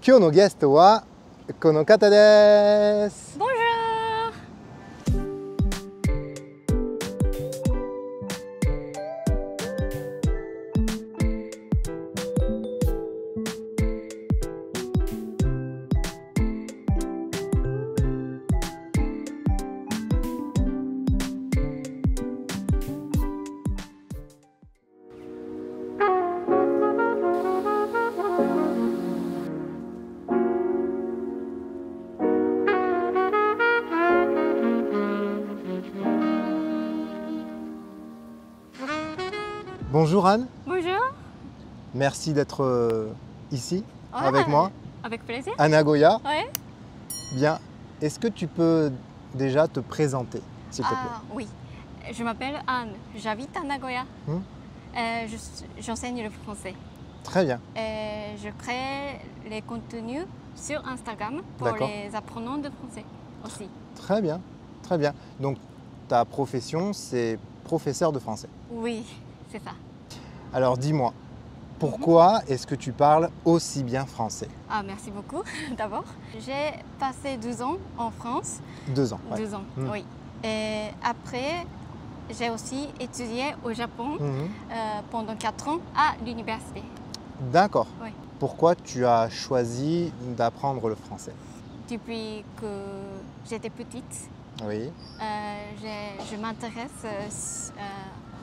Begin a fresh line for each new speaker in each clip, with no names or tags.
今日のゲストはこの方です。
Bonjour.
Bonjour Anne,
Bonjour.
merci d'être ici
Ouais,
avec moi
Avec plaisir.
à Nagoya.
Ouais.
Bien, est-ce que tu peux déjà te présenter, s'il te plaît?
Ah oui. Je m'appelle Anne. J'habite à Nagoya.
Hmm.
J'enseigne le français.
Très bien,
Je crée les contenus sur Instagram pour
D'accord.
les apprenants de français aussi.
très bien, très bien. Donc ta profession, c'est professeur de français.
Oui, c'est ça.
Alors dis-moi, pourquoi est-ce que tu parles aussi bien français?
Ah, merci beaucoup d'abord. J'ai passé 2 ans en France.
2 ans. Ouais.
2 ans,
Hmm.
oui. Et après, j'ai aussi étudié au Japon
Mhm.
pendant 4 ans à l'université.
D'accord.
Oui.
Pourquoi tu as choisi d'apprendre le français?
Depuis que j'étais petite,
Oui,
je m'intéresse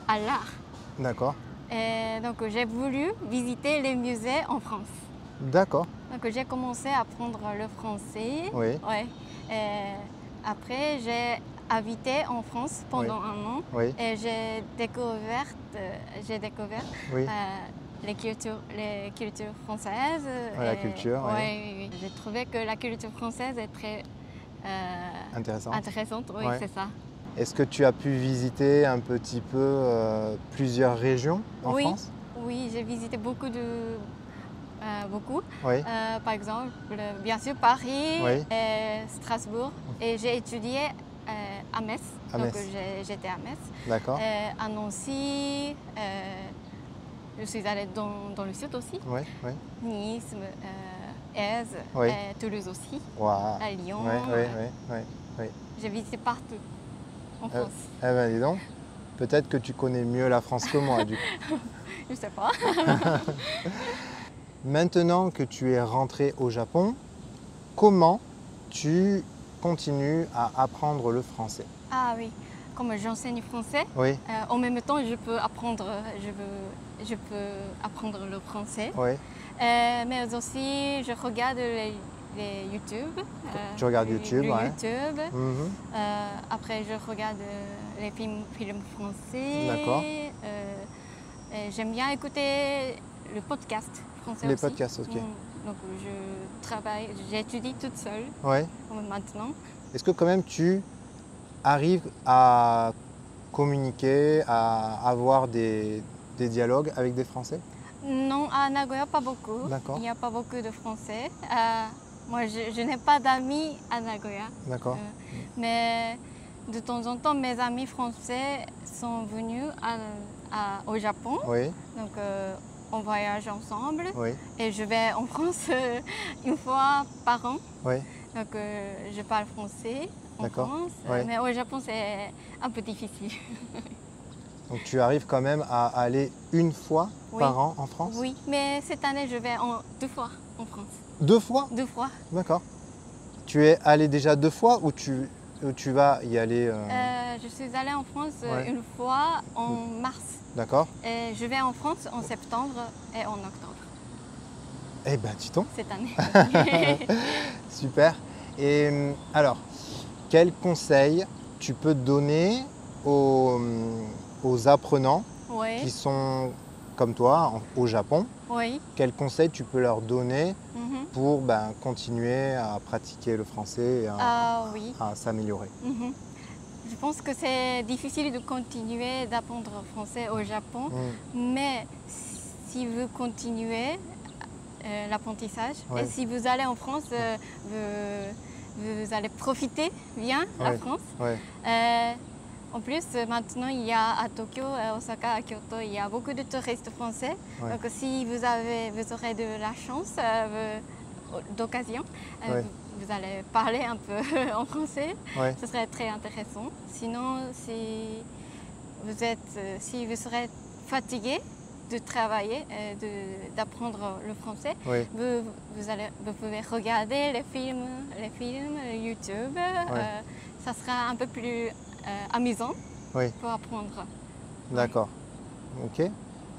à l'art.
d'accord,
Et donc j'ai voulu visiter les musées en France.
d'accord,
Donc j'ai commencé à apprendre le français.
oui,
Ouais. Et après j'ai habité en France pendant 1 an
oui,
et j'ai découvert
oui.
les cultures françaises.
Ouais, la
Et-
culture, oui.
ouais, oui, oui. J'ai trouvé que la culture française est très
Intéressant.
intéressante. Oui,
Ouais.
c'est ça.
Est-ce que tu as pu visiter un petit peu plusieurs régions en
Oui.
France?
Oui, j'ai visité beaucoup.
Oui,
Par exemple, bien sûr Paris
Oui.
et Strasbourg. Et j'ai étudié à Metz.
À
Donc
Metz.
j'étais à Metz.
d'accord.
À Nancy. Je suis allée dans le sud aussi.
Oui, oui.
Nice, Aise,
Oui.
Toulouse aussi,
Waouh.
à Lyon.
Oui, oui, oui, oui.
J'ai visité partout en
Euh,
France.
Eh ben dis donc, peut-être que tu connais mieux la France que moi du coup.
Je sais pas.
Maintenant que tu es rentré au Japon, comment tu continues à apprendre le français?
Ah oui, comme j'enseigne français,
Oui,
en même temps je peux apprendre le français.
oui.
Mais aussi je regarde les YouTube.
Tu regardes YouTube,
le
ouais.
YouTube.
Mhm.
Après je regarde les films français.
D'accord.
Et j'aime bien écouter le podcast français
Les
aussi.
podcasts, ok.
Donc j'étudie toute seule
Oui.
maintenant.
Est-ce que quand même tu arrives à communiquer, à avoir des dialogues avec des Français?
Non, à Nagoya, pas beaucoup.
D'accord.
Il n'y a pas beaucoup de Français. Moi, je n'ai pas d'amis à Nagoya.
D'accord.
Mais de temps en temps, mes amis français sont venus au Japon.
Oui,
Donc, on voyage ensemble.
oui,
Et je vais en France une fois par an.
oui.
Donc, je parle français en
D'accord.
France.
Ouais.
Mais au Japon, c'est un peu difficile.
Donc tu arrives quand même à aller une fois
Oui.
par an en France?
Oui, mais cette année, je vais 2 fois en France.
2 fois?
2 fois.
D'accord. Tu es allé déjà 2 fois ou tu vas y aller
Je suis allée en France
Ouais.
une fois en mars.
D'accord.
Et je vais en France en septembre et en octobre
Eh ben dis donc,
cette année.
super. Et alors, quel conseil tu peux donner aux apprenants qui
Oui,
sont comme toi au Japon?
oui.
Quels conseils tu peux leur donner
Mhm.
pour continuer à pratiquer le français et
Ah oui.
à s'améliorer?
Mhm. Je pense que c'est difficile de continuer d'apprendre le français au Japon, mais si vous continuez l'apprentissage
Ouais.
et si vous allez en France, vous allez profiter bien de la
Ouais.
France.
Ouais.
En plus, maintenant, il y a à Tokyo, à Osaka, à Kyoto, il y a beaucoup de touristes français.
Ouais.
Donc, si vous aurez de la chance, d'occasion,
Ouais.
vous allez parler un peu en français.
Ouais.
Ce serait très intéressant. Sinon, si vous serez fatigué de travailler, d'apprendre le français,
Oui.
vous pouvez regarder les films YouTube. Ça sera un peu plus amusant
Oui.
pour apprendre.
D'accord. Ok.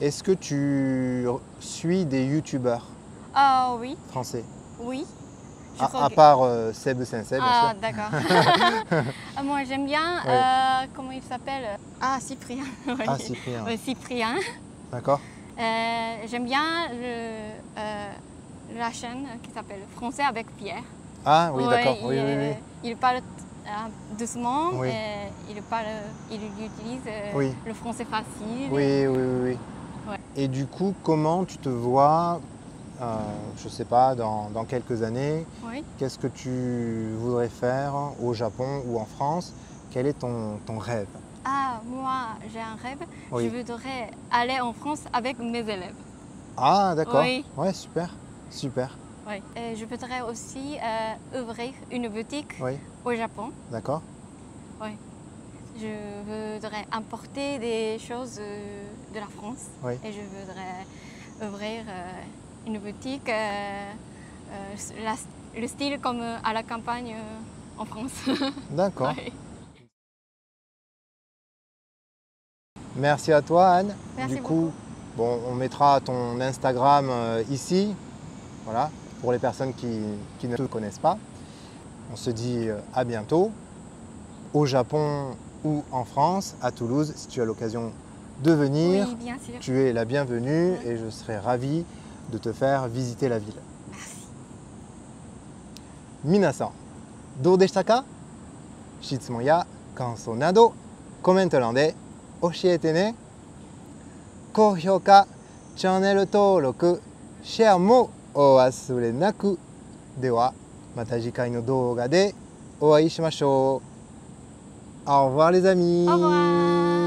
Est-ce que tu suis des youtubeurs
Ah oui,
français?
oui.
À part Seb Sensei, bien
Ah
sûr.
d'accord. Moi j'aime bien,
Ouais.
comment il s'appelle? Ah Cyprien. Oui.
Ah, Cyprien.
Oui, Cyprien.
D'accord.
J'aime bien la chaîne qui s'appelle Français avec Pierre.
Ah oui,
Ouais,
d'accord. Oui, oui, oui.
il parle doucement,
Oui.
et il utilise
Oui.
le français facile.
Oui, oui, oui, oui.
Ouais.
Et du coup, comment tu te vois, je ne sais pas, dans quelques années?
Oui.
Qu'est-ce que tu voudrais faire au Japon ou en France? Quel est ton rêve?
Ah, moi j'ai un rêve.
Oui.
Je voudrais aller en France avec mes élèves.
Ah, d'accord.
Oui.
Ouais, super. Super.
Oui. Et je voudrais aussi ouvrir une boutique
Oui,
au Japon.
d'accord.
Oui. Je voudrais importer des choses de la France.
Oui.
Et je voudrais ouvrir une boutique, le style comme à la campagne en France.
D'accord.
Oui.
Merci à toi, Anne.
Merci
Du coup,
beaucoup.
bon, on mettra ton Instagram ici, voilà, pour les personnes qui ne te connaissent pas. On se dit à bientôt, au Japon ou en France, à Toulouse, si tu as l'occasion de venir.
Oui, bien sûr.
Tu es la bienvenue
Oui.
et je serai ravi de te faire visiter la ville.
Merci.
皆さん、どうでしたか？質問や感想などコメント欄で教えてね。高評価、チャンネル登録、シェアもお忘れなく。ではまた次回の動画でお会いしましょう。Au revoir les amis.
Au revoir.